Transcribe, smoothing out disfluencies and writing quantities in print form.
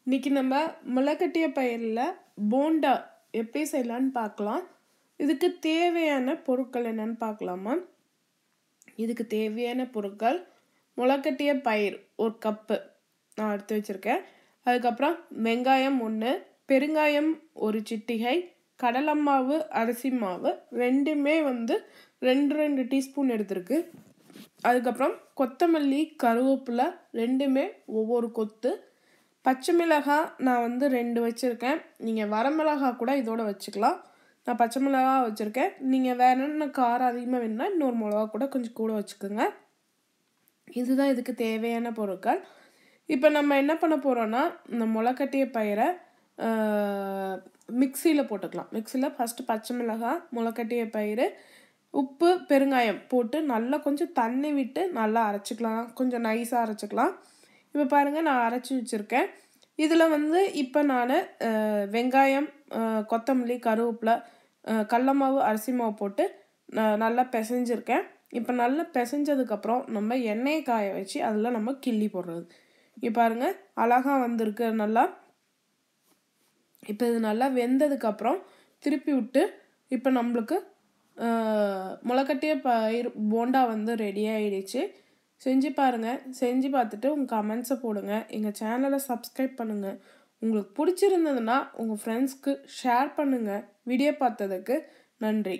இன்னைக்கு நம்ம முளைக்கட்டிய பயிரில் போண்டா எப்படி செய்யலான்னு பார்க்கலாம். இதுக்கு தேவையான பொருட்கள் என்னன்னு பார்க்கலாமா? இதுக்கு தேவையான பொருட்கள் முளைக்கட்டிய பயிர் 1 கப்பு நான் எடுத்து வச்சுருக்கேன். அதுக்கப்புறம் வெங்காயம் 1, பெருங்காயம் 1 சிட்டிகை, கடலை மாவு, அரிசி மாவு ரெண்டுமே 2 டீஸ்பூன் எடுத்துருக்கு. அதுக்கப்புறம் கொத்தமல்லி, கருவேப்பிலை ரெண்டுமே ஒவ்வொரு கொத்து, பச்சை மிளகாய் நான் 2 வச்சுருக்கேன். நீங்கள் வரமிளகாய் கூட இதோட வச்சுக்கலாம். நான் பச்சை மிளகா வச்சுருக்கேன். நீங்கள் வேறு என்ன காரம் அதிகமாக வேணுன்னா இன்னொரு மிளகா கூட கொஞ்சம் கூட வச்சுக்கோங்க. இதுதான் இதுக்கு தேவையான பொருட்கள். இப்போ நம்ம என்ன பண்ண போகிறோன்னா, இந்த முளைக்கட்டிய பயிரை மிக்சியில் போட்டுக்கலாம். மிக்சியில் ஃபஸ்ட்டு பச்சை மிளகாய், முளைக்கட்டிய பயிர், உப்பு, பெருங்காயம் போட்டு நல்லா கொஞ்சம் தண்ணி விட்டு நல்லா அரைச்சிக்கலாம். கொஞ்சம் நைஸாக அரைச்சிக்கலாம். இப்போ பாருங்கள், நான் அரைச்சி வச்சுருக்கேன். இதில் இப்போ நான் வெங்காயம், கொத்தமல்லி, கருவேப்பிலை, கடலை மாவு, அரிசி மாவு போட்டு நல்லா பிசைஞ்சிருக்கேன். இப்போ நல்லா பிசைஞ்சதுக்கப்புறம் நம்ம எண்ணெயை காய வச்சு அதில் நம்ம கிள்ளி போடுறது. இப்போ பாருங்கள், அழகாக வந்திருக்கு நல்லா. இப்போ இது நல்லா வெந்ததுக்கப்புறம் திருப்பி விட்டு இப்போ நம்மளுக்கு முளைக்கட்டிய பயிர் போண்டா ரெடி ஆகிடுச்சு. செஞ்சு பாருங்கள். செஞ்சு பார்த்துட்டு உங்கள் கமெண்ட்ஸை போடுங்க. எங்கள் சேனலை சப்ஸ்கிரைப் பண்ணுங்கள். உங்களுக்கு பிடிச்சிருந்ததுன்னா உங்கள் ஃப்ரெண்ட்ஸ்க்கு ஷேர் பண்ணுங்கள். வீடியோ பார்த்ததுக்கு நன்றி.